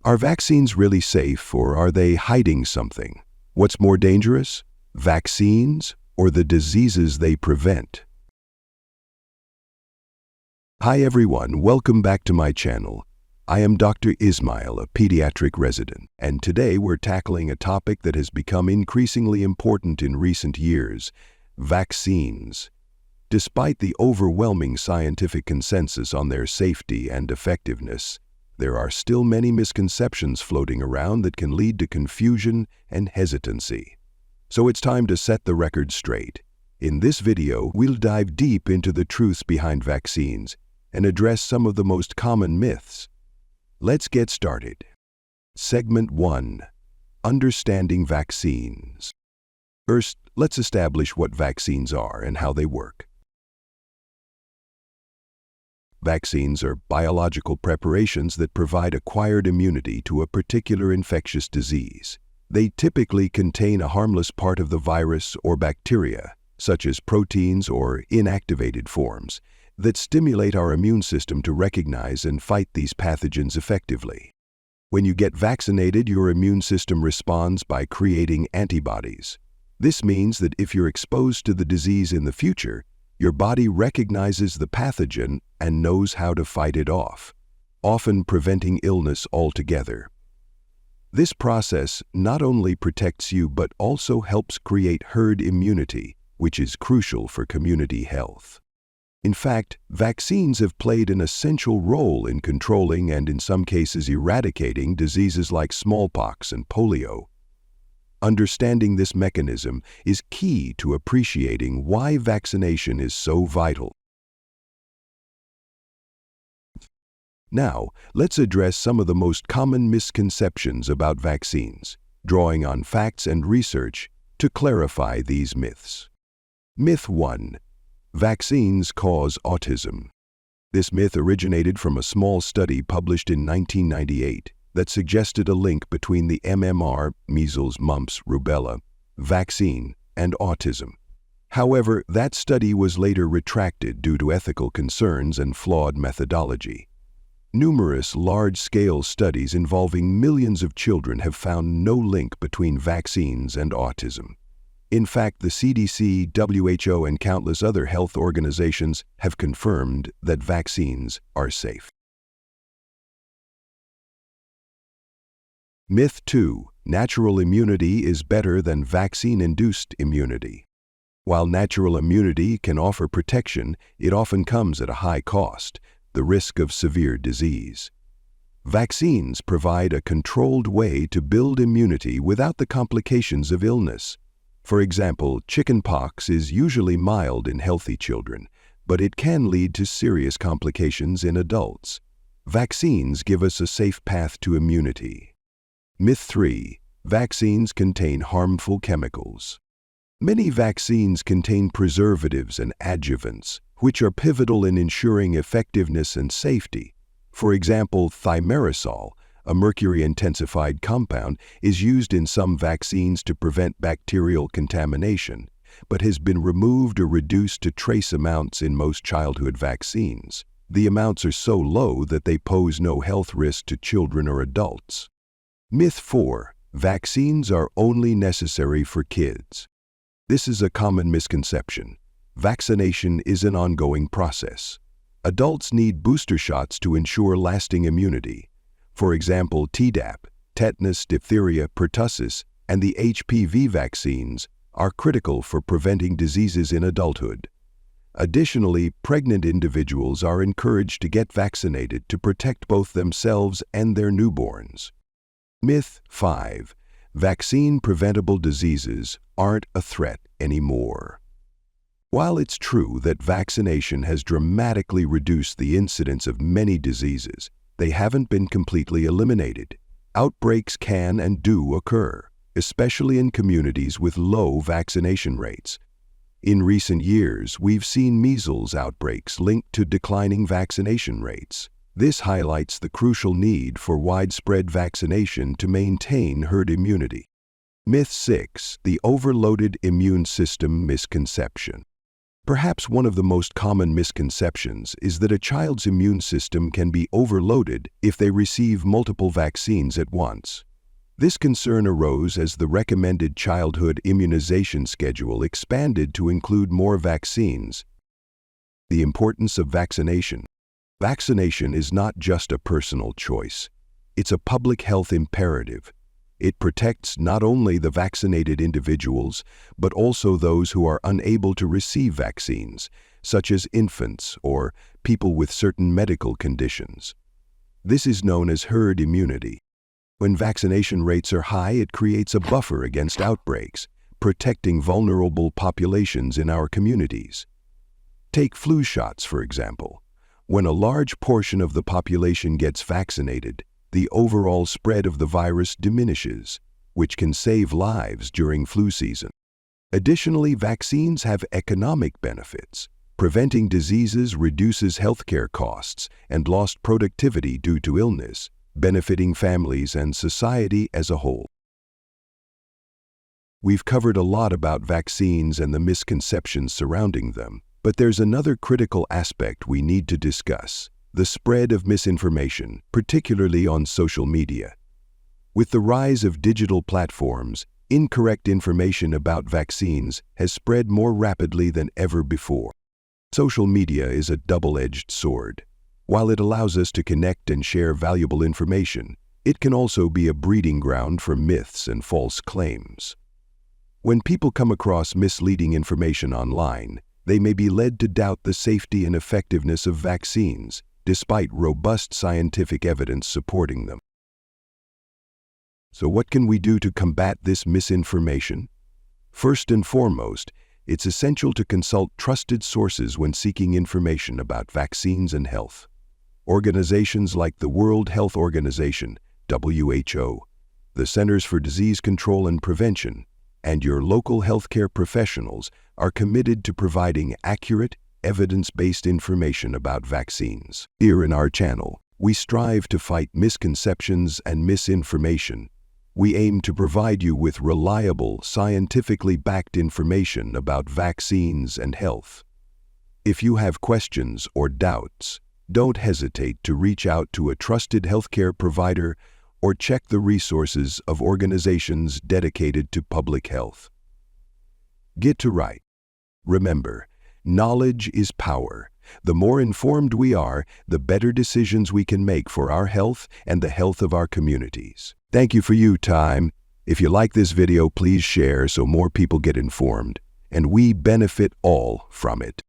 Are vaccines really safe, or are they hiding something? What's more dangerous, vaccines or the diseases they prevent? Hi everyone, welcome back to my channel. I am Dr. Ismail, a pediatric resident, and today we're tackling a topic that has become increasingly important in recent years: vaccines. Despite the overwhelming scientific consensus on their safety and effectiveness, there are still many misconceptions floating around that can lead to confusion and hesitancy. So it's time to set the record straight. In this video, we'll dive deep into the truths behind vaccines and address some of the most common myths. Let's get started. Segment 1. Understanding vaccines. First, let's establish what vaccines are and how they work. Vaccines are biological preparations that provide acquired immunity to a particular infectious disease. They typically contain a harmless part of the virus or bacteria, such as proteins or inactivated forms, that stimulate our immune system to recognize and fight these pathogens effectively. When you get vaccinated, your immune system responds by creating antibodies. This means that if you're exposed to the disease in the future, your body recognizes the pathogen and knows how to fight it off, often preventing illness altogether. This process not only protects you but also helps create herd immunity, which is crucial for community health. In fact, vaccines have played an essential role in controlling and in some cases eradicating diseases like smallpox and polio. Understanding this mechanism is key to appreciating why vaccination is so vital. Now, let's address some of the most common misconceptions about vaccines, drawing on facts and research to clarify these myths. Myth 1. Vaccines cause autism. This myth originated from a small study published in 1998 that suggested a link between the MMR, measles, mumps, rubella, vaccine, and autism. However, that study was later retracted due to ethical concerns and flawed methodology. Numerous large-scale studies involving millions of children have found no link between vaccines and autism. In fact, the CDC, WHO, and countless other health organizations have confirmed that vaccines are safe. Myth 2. Natural immunity is better than vaccine-induced immunity. While natural immunity can offer protection, it often comes at a high cost: the risk of severe disease. Vaccines provide a controlled way to build immunity without the complications of illness. For example, chickenpox is usually mild in healthy children, but it can lead to serious complications in adults. Vaccines give us a safe path to immunity. Myth 3. Vaccines contain harmful chemicals. Many vaccines contain preservatives and adjuvants, which are pivotal in ensuring effectiveness and safety. For example, thimerosal, a mercury-intensified compound, is used in some vaccines to prevent bacterial contamination, but has been removed or reduced to trace amounts in most childhood vaccines. The amounts are so low that they pose no health risk to children or adults. Myth 4. Vaccines are only necessary for kids. This is a common misconception. Vaccination is an ongoing process. Adults need booster shots to ensure lasting immunity. For example, Tdap, tetanus, diphtheria, pertussis, and the HPV vaccines are critical for preventing diseases in adulthood. Additionally, pregnant individuals are encouraged to get vaccinated to protect both themselves and their newborns. Myth 5. Vaccine-preventable diseases aren't a threat anymore. While it's true that vaccination has dramatically reduced the incidence of many diseases, they haven't been completely eliminated. Outbreaks can and do occur, especially in communities with low vaccination rates. In recent years, we've seen measles outbreaks linked to declining vaccination rates. This highlights the crucial need for widespread vaccination to maintain herd immunity. Myth 6. The overloaded immune system misconception. Perhaps one of the most common misconceptions is that a child's immune system can be overloaded if they receive multiple vaccines at once. This concern arose as the recommended childhood immunization schedule expanded to include more vaccines. The importance of vaccination. Vaccination is not just a personal choice. It's a public health imperative. It protects not only the vaccinated individuals, but also those who are unable to receive vaccines, such as infants or people with certain medical conditions. This is known as herd immunity. When vaccination rates are high, it creates a buffer against outbreaks, protecting vulnerable populations in our communities. Take flu shots, for example. When a large portion of the population gets vaccinated, the overall spread of the virus diminishes, which can save lives during flu season. Additionally, vaccines have economic benefits. Preventing diseases reduces healthcare costs and lost productivity due to illness, benefiting families and society as a whole. We've covered a lot about vaccines and the misconceptions surrounding them, but there's another critical aspect we need to discuss: the spread of misinformation, particularly on social media. With the rise of digital platforms, incorrect information about vaccines has spread more rapidly than ever before. Social media is a double-edged sword. While it allows us to connect and share valuable information, it can also be a breeding ground for myths and false claims. When people come across misleading information online, they may be led to doubt the safety and effectiveness of vaccines, despite robust scientific evidence supporting them. So what can we do to combat this misinformation? First and foremost, it's essential to consult trusted sources when seeking information about vaccines and health. Organizations like the World Health Organization, WHO, the Centers for Disease Control and Prevention, and your local healthcare professionals are committed to providing accurate, evidence-based information about vaccines. Here in our channel, we strive to fight misconceptions and misinformation. We aim to provide you with reliable, scientifically backed information about vaccines and health. If you have questions or doubts, don't hesitate to reach out to a trusted healthcare provider or check the resources of organizations dedicated to public health. Get to right. Remember, knowledge is power. The more informed we are, the better decisions we can make for our health and the health of our communities. Thank you for your time. If you like this video, please share so more people get informed, and we benefit all from it.